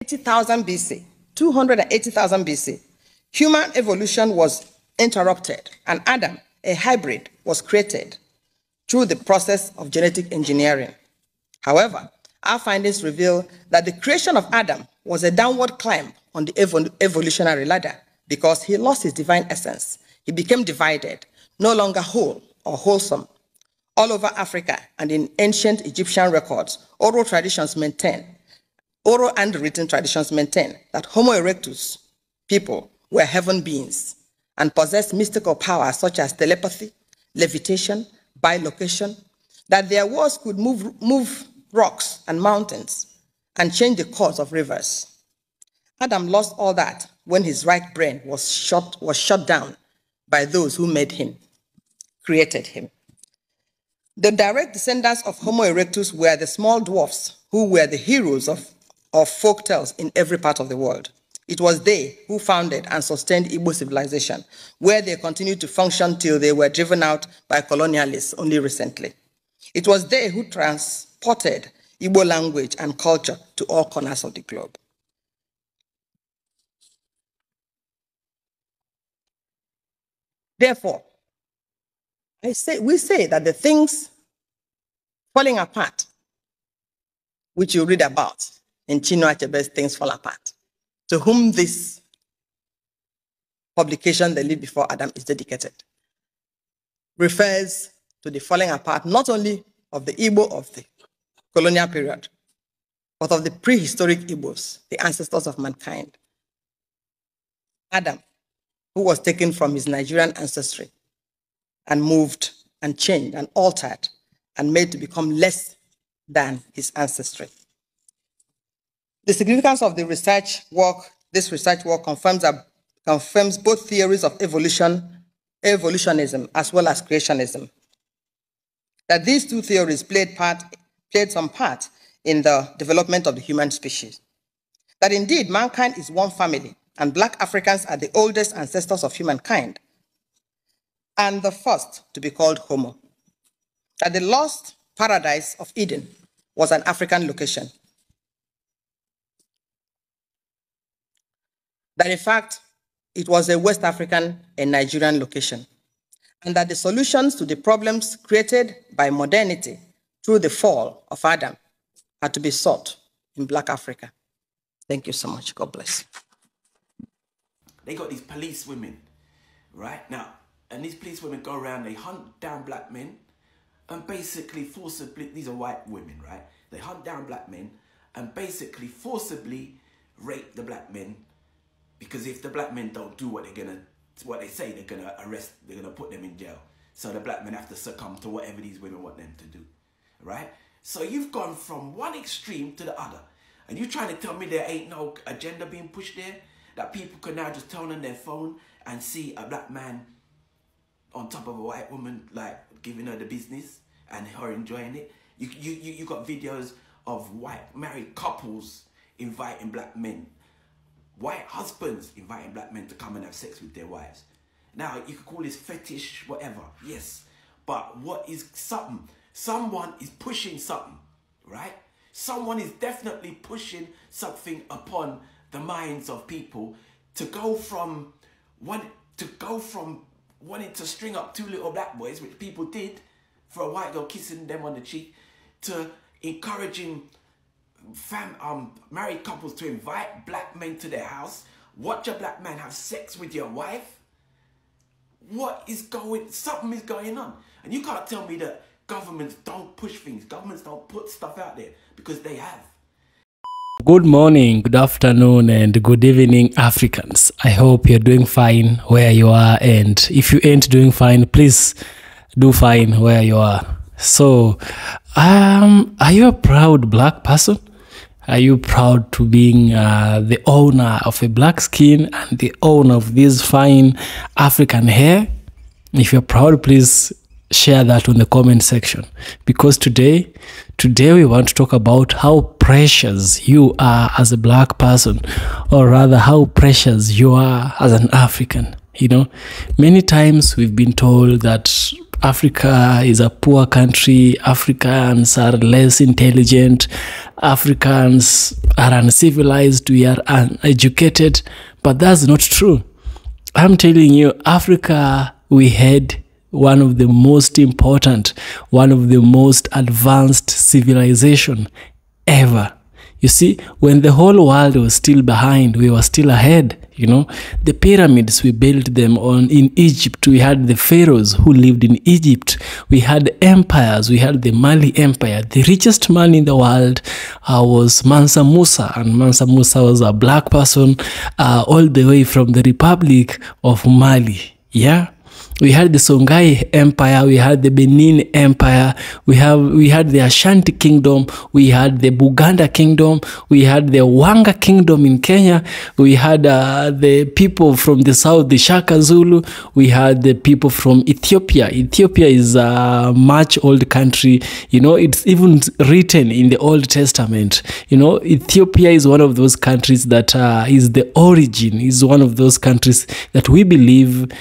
280,000 BC, 280,000 BC, human evolution was interrupted, and Adam, a hybrid, was created through the process of genetic engineering. However, our findings reveal that the creation of Adam was a downward climb on the evolutionary ladder because he lost his divine essence. He became divided, no longer whole or wholesome. All over Africa and in ancient Egyptian records, oral and written traditions maintain that Homo erectus people were heaven beings and possessed mystical powers such as telepathy, levitation, bilocation, that their words could move rocks and mountains and change the course of rivers. Adam lost all that when his right brain was shut down by those who made him, created him. The direct descendants of Homo erectus were the small dwarfs who were the heroes of folk tales in every part of the world. It was they who founded and sustained Igbo civilization, where they continued to function till they were driven out by colonialists only recently. It was they who transported Igbo language and culture to all corners of the globe. Therefore, we say that the things falling apart, which you read about in Chinua Achebe's Things Fall Apart, to whom this publication, The Lead Before Adam, is dedicated, refers to the falling apart not only of the Igbo of the colonial period, but of the prehistoric Igbos, the ancestors of mankind. Adam, who was taken from his Nigerian ancestry and moved and changed and altered and made to become less than his ancestry. The significance of the research work, this research work confirms both theories of evolutionism as well as creationism. That these two theories played some part in the development of the human species. That indeed mankind is one family and Black Africans are the oldest ancestors of humankind and the first to be called Homo. That the lost paradise of Eden was an African location. That in fact, it was a West African and Nigerian location. And that the solutions to the problems created by modernity through the fall of Adam had to be sought in Black Africa. Thank you so much. God bless. They got these police women, right? Now, and these police women go around, they hunt down Black men and basically forcibly, these are white women, right? They hunt down Black men and basically forcibly rape the Black men, because if the Black men don't do what they say, they're gonna arrest, they're gonna put them in jail. So the Black men have to succumb to whatever these women want them to do, right? So you've gone from one extreme to the other. And you're trying to tell me there ain't no agenda being pushed there? That people can now just turn on their phone and see a Black man on top of a white woman, like giving her the business and her enjoying it. You got videos of white married couples inviting Black men, white husbands inviting Black men to come and have sex with their wives. Now, you could call this fetish, whatever, yes. But what is something? Someone is pushing something, right? Someone is definitely pushing something upon the minds of people to go from wanting to string up two little Black boys, which people did, for a white girl kissing them on the cheek, to encouraging married couples to invite Black men to their house, watch a Black man have sex with your wife. Something is going on. And you can't tell me that governments don't push things, governments don't put stuff out there, because they have. Good morning, good afternoon, and good evening, Africans. I hope you're doing fine where you are, and if you ain't doing fine, please do fine where you are. So, are you a proud Black person? Are you proud to being the owner of a Black skin and the owner of this fine African hair? If you're proud, please share that on the comment section, because today we want to talk about how precious you are as a Black person, or rather how precious you are as an African. You know, many times we've been told that Africa is a poor country, Africans are less intelligent, Africans are uncivilized, we are uneducated, but that's not true. I'm telling you, Africa, we had one of the most important, one of the most advanced civilization ever. You see, when the whole world was still behind, we were still ahead. You know, the pyramids, we built them in Egypt. We had the pharaohs who lived in Egypt. We had empires. We had the Mali Empire. The richest man in the world was Mansa Musa. And Mansa Musa was a black person all the way from the Republic of Mali. Yeah. We had the Songhai Empire, we had the Benin Empire, we had the Ashanti Kingdom, we had the Buganda Kingdom, we had the Wanga Kingdom in Kenya, we had the people from the south, the Shaka Zulu, we had the people from Ethiopia. Ethiopia is a much old country, you know, it's even written in the Old Testament. You know, Ethiopia is one of those countries that is the origin, is one of those countries that we believe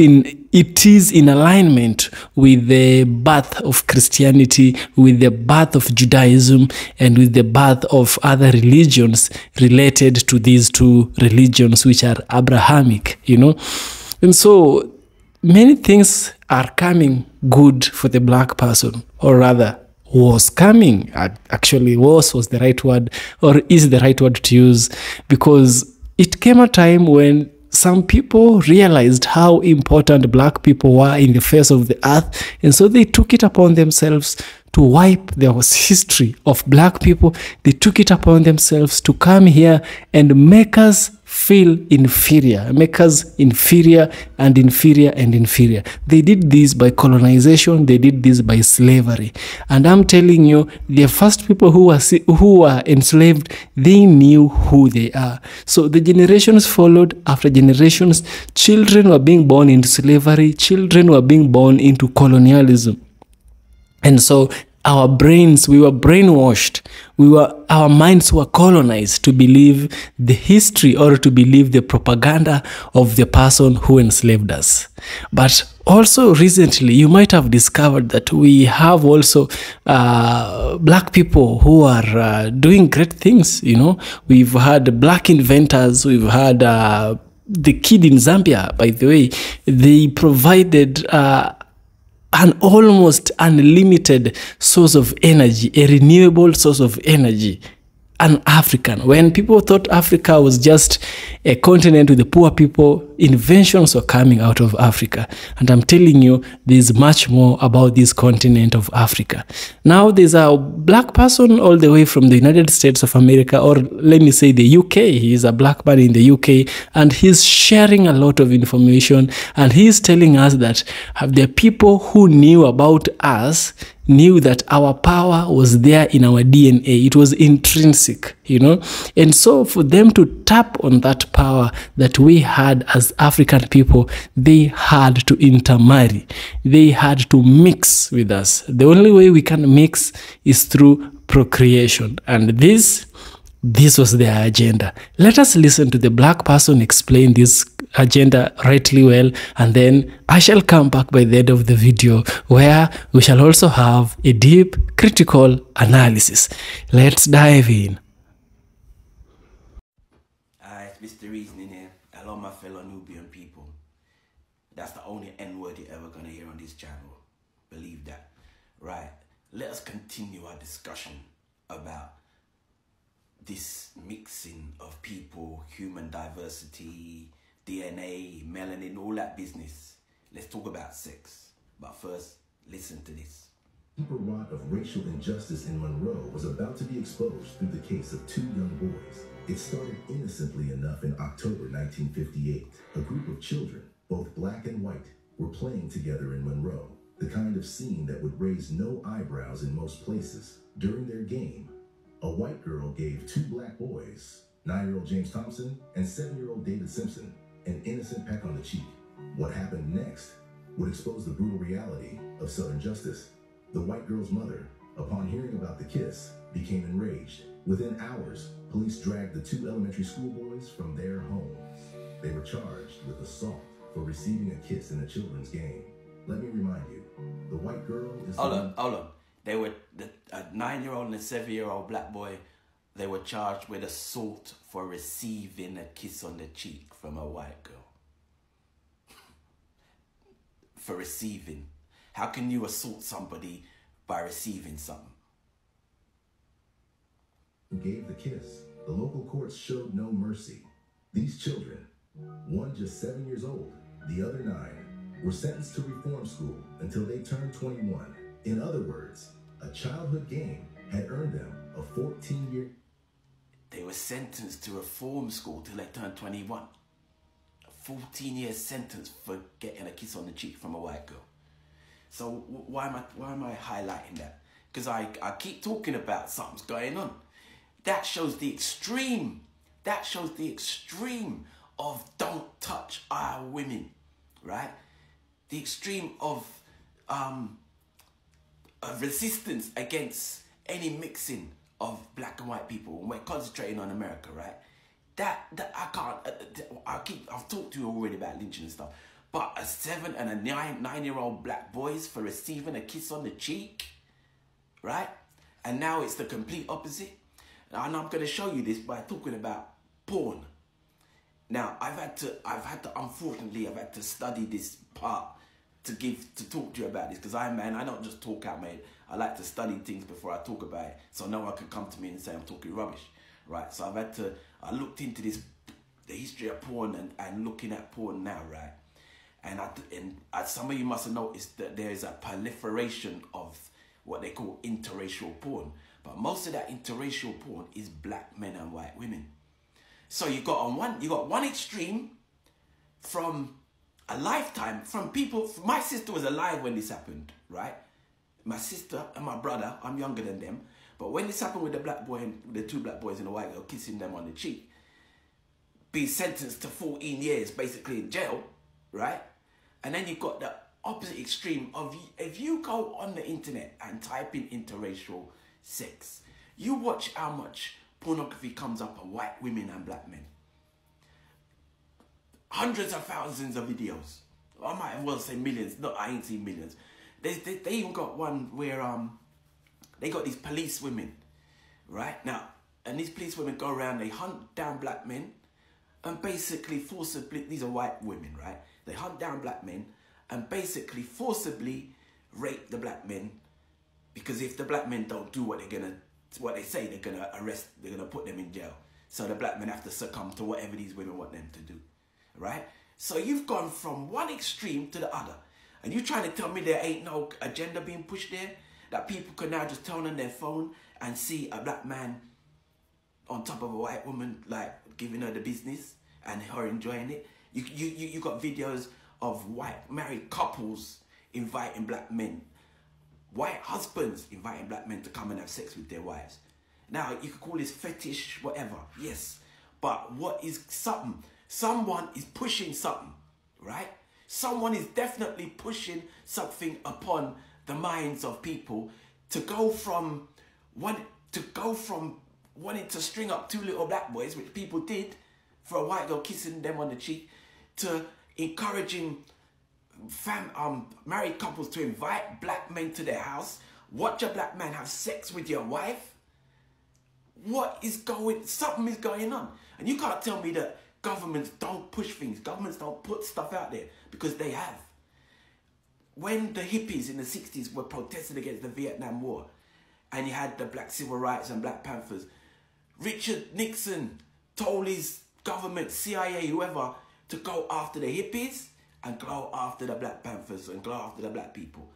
it is in alignment with the birth of Christianity, with the birth of Judaism, and with the birth of other religions related to these two religions, which are Abrahamic, you know. And so many things are coming good for the black person, or rather was coming. Actually, was the right word, or is the right word to use, because it came a time when some people realized how important black people were in the face of the earth, and so they took it upon themselves to wipe the history of black people. They took it upon themselves to come here and make us feel inferior, make us inferior and inferior and inferior. They did this by colonization, they did this by slavery. And I'm telling you, the first people who were enslaved, they knew who they are. So the generations followed after generations. Children were being born into slavery, children were being born into colonialism. And so our brains, we were brainwashed. Our minds were colonized to believe the history, or to believe the propaganda of the person who enslaved us. But also recently, you might have discovered that we have also black people who are doing great things. You know, we've had black inventors, we've had the kid in Zambia, by the way. They provided an almost unlimited source of energy, a renewable source of energy, an African. When people thought Africa was just a continent with the poor people, inventions were coming out of Africa. And I'm telling you, there's much more about this continent of Africa. Now there's a black person all the way from the United States of America, or let me say the UK. He's a black man in the UK, and he's sharing a lot of information, and he's telling us that the people who knew about us knew that our power was there in our DNA. It was intrinsic, you know. And so for them to tap on that power that we had as African people, they had to intermarry. They had to mix with us. The only way we can mix is through procreation. And this was their agenda. Let us listen to the black person explain this agenda rightly well, and then I shall come back by the end of the video, where we shall also have a deep critical analysis. Let's dive in. Alright, Mr. Reasoning here. Hello, my fellow Nubian people. That's the only N-word you're ever gonna hear on this channel. Believe that. Right. Let us continue our discussion about this mixing of people, human diversity, DNA, melanin, all that business. Let's talk about sex. But first, listen to this. The deeper rot of racial injustice in Monroe was about to be exposed through the case of two young boys. It started innocently enough in October 1958. A group of children, both black and white, were playing together in Monroe, the kind of scene that would raise no eyebrows in most places. During their game, a white girl gave two black boys, 9-year-old James Thompson and 7-year-old David Simpson, an innocent peck on the cheek. What happened next would expose the brutal reality of Southern justice. The white girl's mother, upon hearing about the kiss, became enraged. Within hours, police dragged the two elementary school boys from their homes. They were charged with assault for receiving a kiss in a children's game. Let me remind you, the white girl is Hold on. They were a 9-year-old and a 7-year-old black boy. They were charged with assault for receiving a kiss on the cheek from a white girl. For receiving. How can you assault somebody by receiving something? who gave the kiss. The local courts showed no mercy. These children, one just 7 years old, the other 9, were sentenced to reform school until they turned 21. In other words, a childhood game had earned them a 14-year... They were sentenced to reform school till they turned 21. A 14-year sentence for getting a kiss on the cheek from a white girl. So why am I highlighting that? Because I keep talking about something's going on. That shows the extreme. That shows the extreme of don't touch our women, right? The extreme of resistance against any mixing of black and white people. And we're concentrating on America, right? That I can't. I've talked to you already about lynching and stuff. But a 7 and a 9-year-old black boys for receiving a kiss on the cheek, right? And now it's the complete opposite. And I'm going to show you this by talking about porn. Now, I've had to unfortunately, I've had to study this part to talk to you about this, because I don't just talk out, mate. I like to study things before I talk about it, so no one can come to me and say I'm talking rubbish, right? So I looked into the history of porn and looking at porn now, right? And some of you must have noticed that there is a proliferation of what they call interracial porn. But most of that interracial porn is black men and white women. So you got one extreme from a lifetime, from people. My sister was alive when this happened, right? My sister and my brother, I'm younger than them. But when this happened with the black boy and the 2 black boys and the white girl kissing them on the cheek, be sentenced to 14 years basically in jail, right? And then you've got the opposite extreme of, if you go on the internet and type in interracial sex, you watch how much pornography comes up on white women and black men. Hundreds of thousands of videos. I might as well say millions. No, I ain't seen millions. They even got one where they got these police women, right? Now, and these police women go around, they hunt down black men and basically forcibly, these are white women, right? They hunt down black men and basically forcibly rape the black men, because if the black men don't do what they say, they're gonna arrest, they're gonna put them in jail. So the black men have to succumb to whatever these women want them to do, right? So you've gone from one extreme to the other, and you're trying to tell me there ain't no agenda being pushed there, that people can now just turn on their phone and see a black man on top of a white woman, like giving her the business and her enjoying it. You got videos of white married couples inviting black men, white husbands inviting black men to come and have sex with their wives. Now, you could call this fetish, whatever, yes. But what is something? Someone is pushing something, right? Someone is definitely pushing something upon the minds of people to go from wanting to string up 2 little black boys, which people did, for a white girl kissing them on the cheek, to encouraging married couples to invite black men to their house, watch a black man have sex with your wife. Something is going on. And you can't tell me that governments don't push things, governments don't put stuff out there, because they have. When the hippies in the 60s were protesting against the Vietnam War, and you had the black civil rights and Black Panthers, Richard Nixon told his government, CIA, whoever, to go after the hippies and go after the Black Panthers and go after the black people.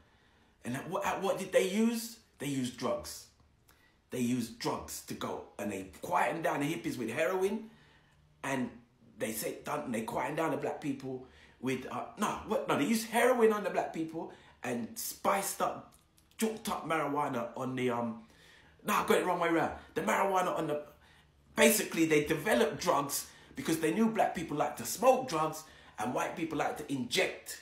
And what did they use? They used drugs. They used drugs to go, and they quietened down the hippies with heroin, and they quietened down the black people with, they used heroin on the black people and spiced up, juked up marijuana on the, I got it wrong way around. The marijuana on the, basically they developed drugs because they knew black people like to smoke drugs and white people like to inject.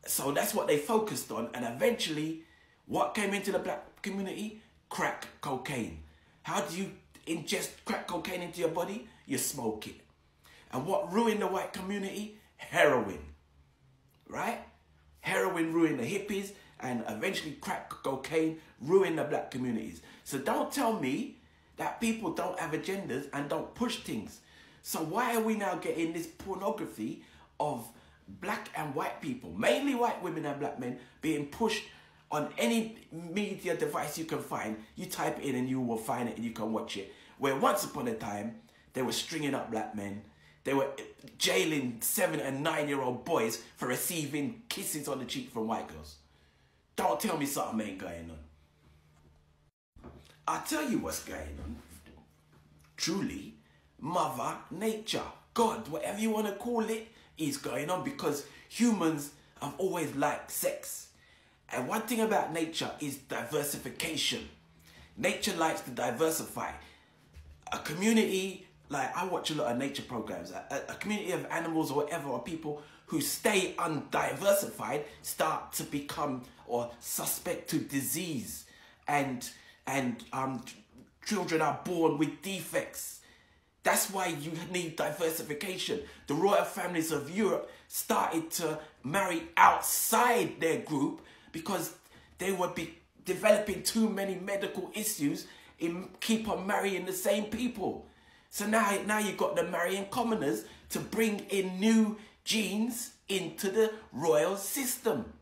So that's what they focused on. And eventually, what came into the black community? Crack cocaine. How do you ingest crack cocaine into your body? You smoke it. And what ruined the white community? Heroin. Right? Heroin ruined the hippies, and eventually crack cocaine ruined the black communities. So don't tell me that people don't have agendas and don't push things. So why are we now getting this pornography of black and white people, mainly white women and black men, being pushed on any media device you can find? You type it in and you will find it and you can watch it. Where once upon a time, they were stringing up black men. They were jailing 7 and 9-year-old boys for receiving kisses on the cheek from white girls. Don't tell me something ain't going on. I'll tell you what's going on. Truly, Mother Nature, God, whatever you want to call it, is going on, because humans have always liked sex. And one thing about nature is diversification. Nature likes to diversify. A community, like I watch a lot of nature programs, a community of animals or whatever, or people who stay undiversified start to become or suspect to disease, and children are born with defects. That's why you need diversification. The royal families of Europe started to marry outside their group because they were developing too many medical issues in keep on marrying the same people. So now you've got the marrying commoners to bring in new genes into the royal system.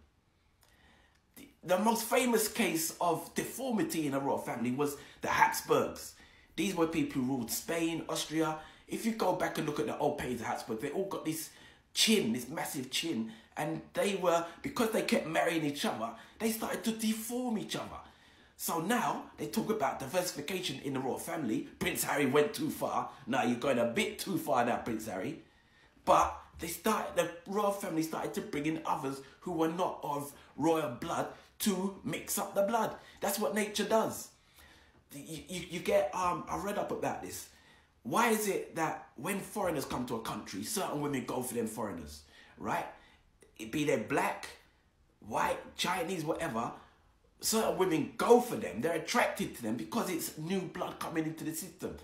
The most famous case of deformity in a royal family was the Habsburgs. These were people who ruled Spain, Austria. If you go back and look at the old pages of Habsburg, they all got this chin, this massive chin. And they were, because they kept marrying each other, they started to deform each other. So now they talk about diversification in the royal family. Prince Harry went too far. Now you're going a bit too far now, Prince Harry. But the royal family started to bring in others who were not of royal blood to mix up the blood. That's what nature does. You get, I read up about this. Why is it that when foreigners come to a country, certain women go for them foreigners, right? It be they black, white, Chinese, whatever, certain women go for them. They're attracted to them because it's new blood coming into the system.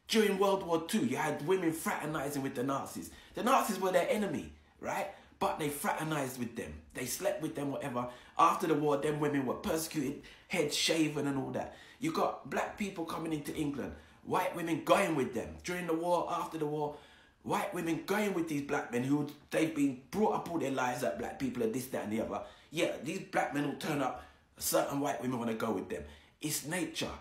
During World War II, you had women fraternizing with the Nazis. The Nazis were their enemy, right? But they fraternized with them. They slept with them, whatever. After the war, them women were persecuted, heads shaven and all that. You got black people coming into England, white women going with them. During the war, after the war, white women going with these black men who they've been brought up all their lives that black people are this, that and the other. Yeah, these black men will turn up, certain white women want to go with them. It's nature,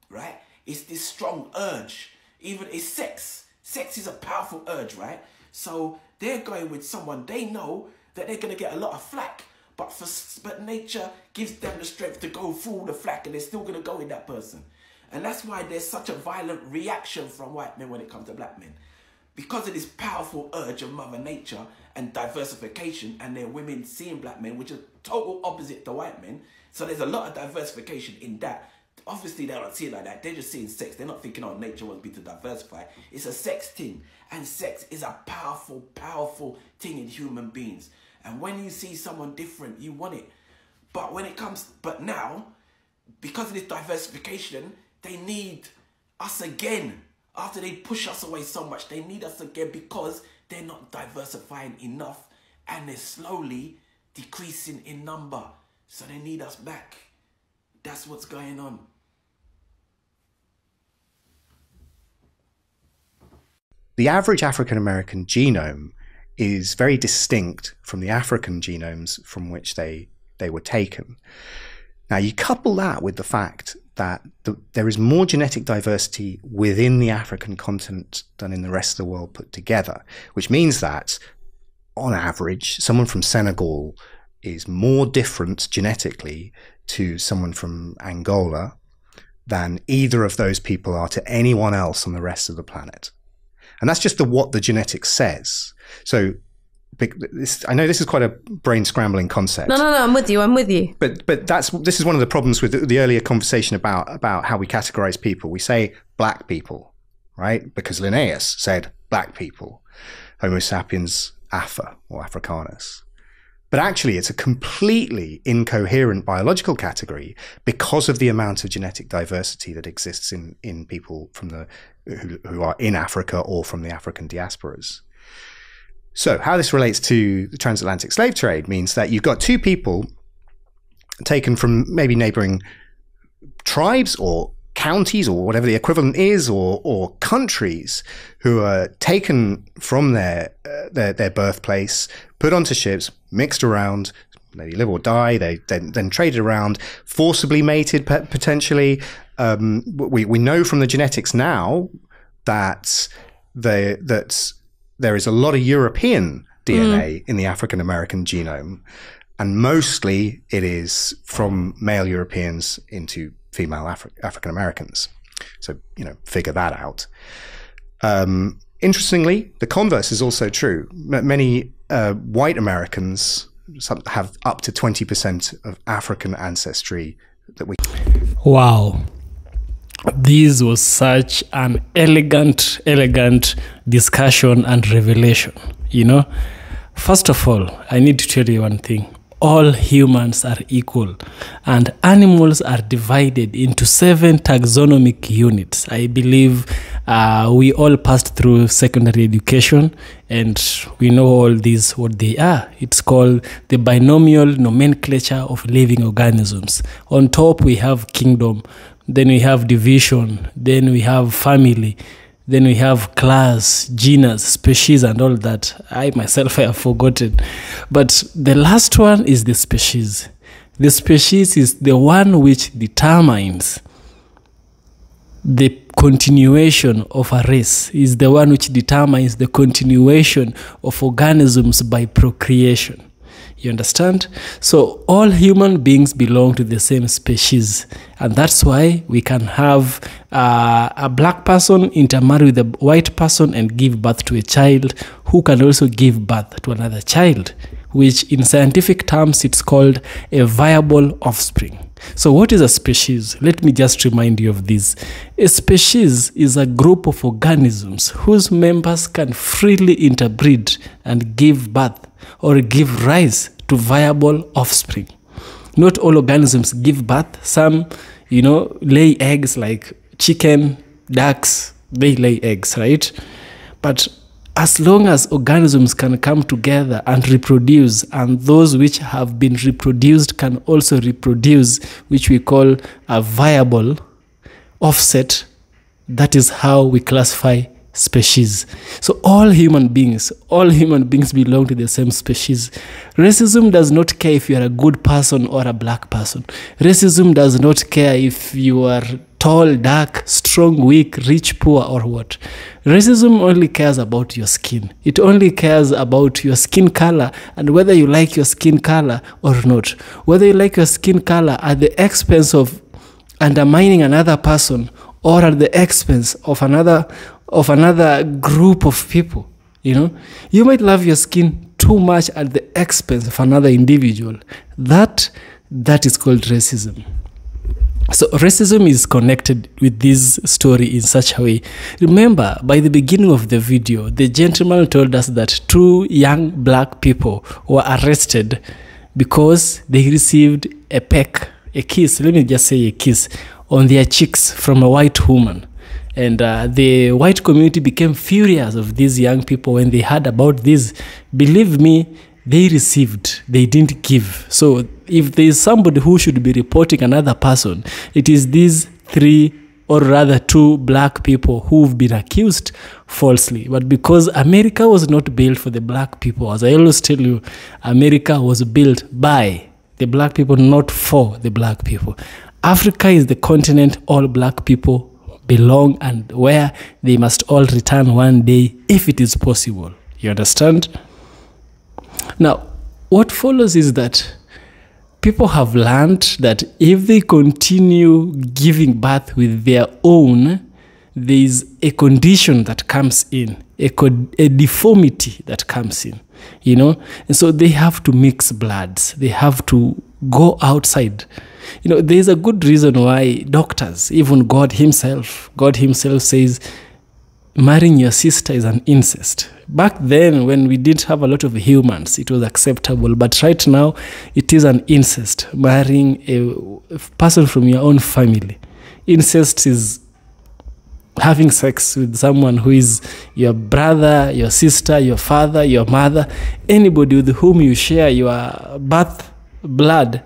right? It's this strong urge. Even it's sex. Sex is a powerful urge, right? So they're going with someone they know that they're going to get a lot of flack. But nature gives them the strength to go through the flack, and they're still going to go with that person. And that's why there's such a violent reaction from white men when it comes to black men. Because of this powerful urge of Mother Nature and diversification, and their women seeing black men, which is total opposite to white men. So there's a lot of diversification in that. Obviously, they don't see it like that. They're just seeing sex. They're not thinking, oh, nature wants me to diversify. It's a sex thing. And sex is a powerful, powerful thing in human beings. And when you see someone different, you want it. But now, because of this diversification, they need us again. After they push us away so much, they need us again because they're not diversifying enough and they're slowly decreasing in number. So they need us back. That's what's going on. The average African American genome is very distinct from the African genomes from which they were taken. Now, you couple that with the fact that there is more genetic diversity within the African continent than in the rest of the world put together, which means that, on average, someone from Senegal is more different genetically to someone from Angola than either of those people are to anyone else on the rest of the planet. And that's just what the genetics says. So I know this is quite a brain scrambling concept. No, I'm with you. But this is one of the problems with the earlier conversation about how we categorize people. We say black people, right? Because Linnaeus said black people, Homo sapiens Afa or Africanus. But actually, it's a completely incoherent biological category because of the amount of genetic diversity that exists in people from who are in Africa or from the African diasporas. So how this relates to the transatlantic slave trade means that you've got two people taken from maybe neighboring tribes or counties or whatever the equivalent is, or countries, who are taken from their birthplace, put onto ships, mixed around, they live or die, they then traded around, forcibly mated potentially. We know from the genetics now that there is a lot of European DNA in the African American genome, and mostly it is from male Europeans into female African Americans. So, figure that out. Interestingly, the converse is also true. Many white Americans have up to 20% of African ancestry that we... Wow. This was such an elegant discussion and revelation. First of all, I need to tell you one thing. All humans are equal, and animals are divided into 7 taxonomic units. I believe we all passed through secondary education, and we know all these, what they are. It's called the binomial nomenclature of living organisms. On top, we have kingdom, then we have division, then we have family, then we have class, genus, species, and all that. I myself have forgotten. But the last one is the species. The species is the one which determines the continuation of a race, is the one which determines the continuation of organisms by procreation. You understand? So all human beings belong to the same species, and that's why we can have a black person intermarry with a white person and give birth to a child who can also give birth to another child, which in scientific terms it's called a viable offspring. So what is a species? Let me just remind you of this. A species is a group of organisms whose members can freely interbreed and give birth or give rise to viable offspring. Not all organisms give birth. Some, lay eggs, like chicken, ducks, they lay eggs, right? But as long as organisms can come together and reproduce, and those which have been reproduced can also reproduce, which we call a viable offset, that is how we classify species. So all human beings belong to the same species. Racism does not care if you are a good person or a black person. Racism does not care if you are tall, dark, strong, weak, rich, poor, or what. Racism only cares about your skin. It only cares about your skin color and whether you like your skin color or not. Whether you like your skin color at the expense of undermining another person or at the expense of another group of people. You might love your skin too much at the expense of another individual. That is called racism. So racism is connected with this story in such a way. Remember, by the beginning of the video, the gentleman told us that 2 young black people were arrested because they received a peck, a kiss, let me just say a kiss, on their cheeks from a white woman. And the white community became furious of these young people when they heard about this. Believe me, they received, they didn't give. So if there is somebody who should be reporting another person, it is these 3 or rather 2 black people who've been accused falsely. But because America was not built for the black people, as I always tell you, America was built by the black people, not for the black people. Africa is the continent all black people belong and where they must all return one day if it is possible. You understand? Now, what follows is that people have learned that if they continue giving birth with their own, there is a condition that comes in, a deformity that comes in, and so they have to mix bloods. They have to go outside. There is a good reason why doctors, even God himself says, marrying your sister is an incest. Back then, when we didn't have a lot of humans, it was acceptable. But right now, it is an incest, marrying a person from your own family. Incest is having sex with someone who is your brother, your sister, your father, your mother, anybody with whom you share your birth blood,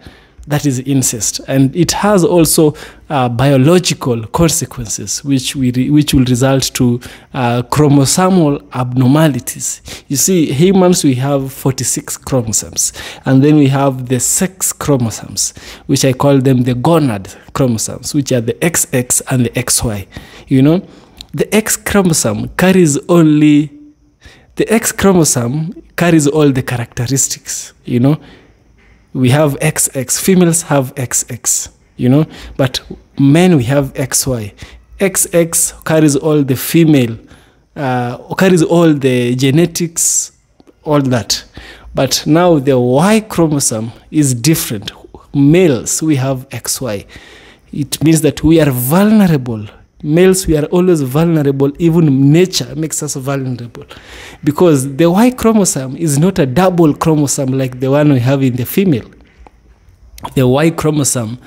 that is incest. And it has also biological consequences, which will result to chromosomal abnormalities. You see, humans, we have 46 chromosomes, and then we have the sex chromosomes, which I call them the gonad chromosomes, which are the XX and the XY. You know, the X chromosome carries only, the X chromosome carries all the characteristics, you know. We have XX, females have XX, you know, but men, we have XY. XX carries all the female, carries all the genetics, all that. But now the Y chromosome is different. Males, we have XY. It means that we are vulnerable. Males, we are always vulnerable. Even nature makes us vulnerable, because the Y chromosome is not a double chromosome like the one we have in the female. The Y chromosome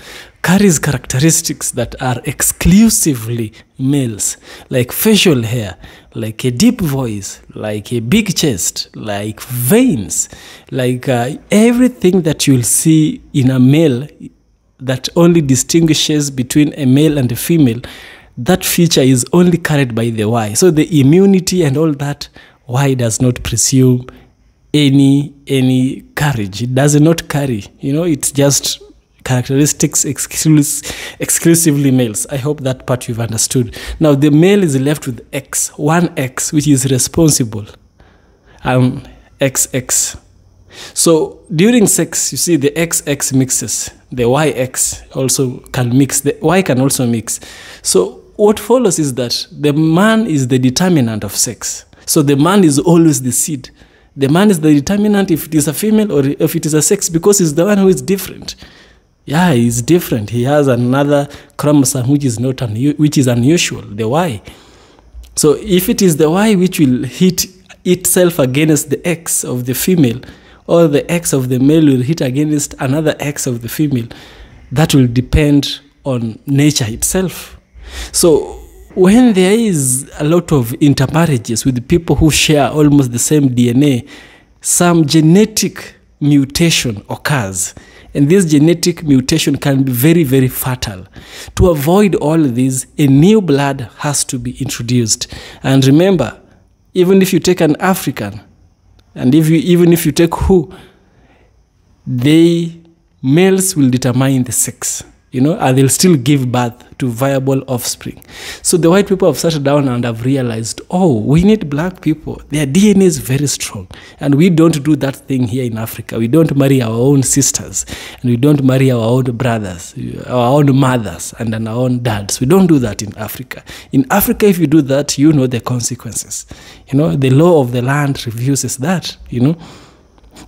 carries characteristics that are exclusively males, like facial hair, like a deep voice, like a big chest, like veins, like everything that you'll see in a male that only distinguishes between a male and a female. That feature is only carried by the Y. So the immunity and all that, Y does not presume any courage. It does not carry, you know, it's just characteristics exclusively males. I hope that part you've understood. Now the male is left with X, one X, which is responsible, XX. So during sex, you see the XX mixes, the YX also can mix, the Y can also mix. So what follows is that the man is the determinant of sex. So the man is always the seed. The man is the determinant if it is a female or if it is a sex, because he's the one who is different. Yeah, he's different. He has another chromosome which is unusual, the Y. So if it is the Y which will hit itself against the X of the female, or the X of the male will hit against another X of the female, that will depend on nature itself. So when there is a lot of intermarriages with people who share almost the same DNA, some genetic mutation occurs. And this genetic mutation can be very, very fatal. To avoid all this, a new blood has to be introduced. And remember, even if you take an African, and even if you take who, males will determine the sex, you know, and they'll still give birth to viable offspring. So the white people have sat down and have realized, oh, we need black people. Their DNA is very strong. And we don't do that thing here in Africa. We don't marry our own sisters. And we don't marry our own brothers, our own mothers, and then our own dads. We don't do that in Africa. In Africa, if you do that, you know the consequences. You know, the law of the land refuses that, you know.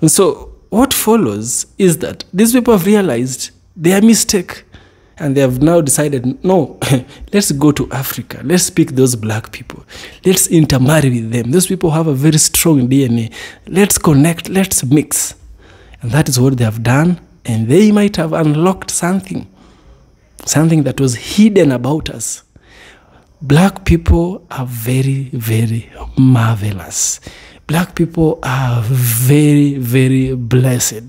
And so what follows is that these people have realized their mistake. And they have now decided, no, let's go to Africa. Let's pick those black people. Let's intermarry with them. Those people have a very strong DNA. Let's connect. Let's mix. And that is what they have done. And they might have unlocked something that was hidden about us. Black people are very, very marvelous. Black people are very, very blessed.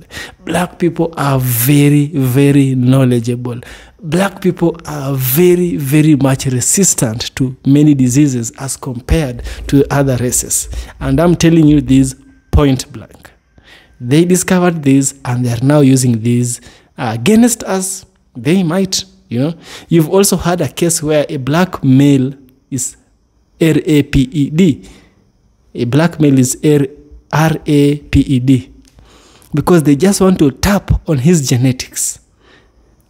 Black people are very, very knowledgeable. Black people are very, very much resistant to many diseases as compared to other races. And I'm telling you this point blank. They discovered this and they are now using this against us. They might, you know. You've also had a case where a black male is RAPED. A black male is RAPED because they just want to tap on his genetics.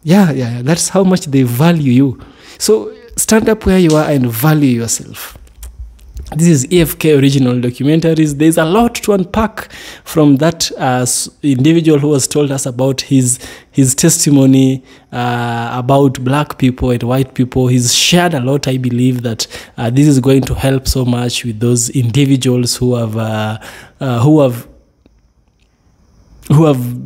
Yeah, that's how much they value you. So stand up where you are and value yourself. This is EFK original documentaries. There's a lot to unpack from that individual who has told us about his testimony about black people and white people. He's shared a lot. I believe that this is going to help so much with those individuals who have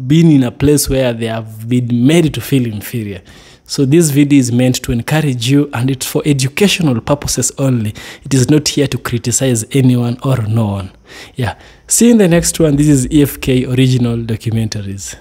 been in a place where they have been made to feel inferior. So this video is meant to encourage you, and it's for educational purposes only. It is not here to criticize anyone or no one. Yeah. See you in the next one. This is EFK Original Documentaries.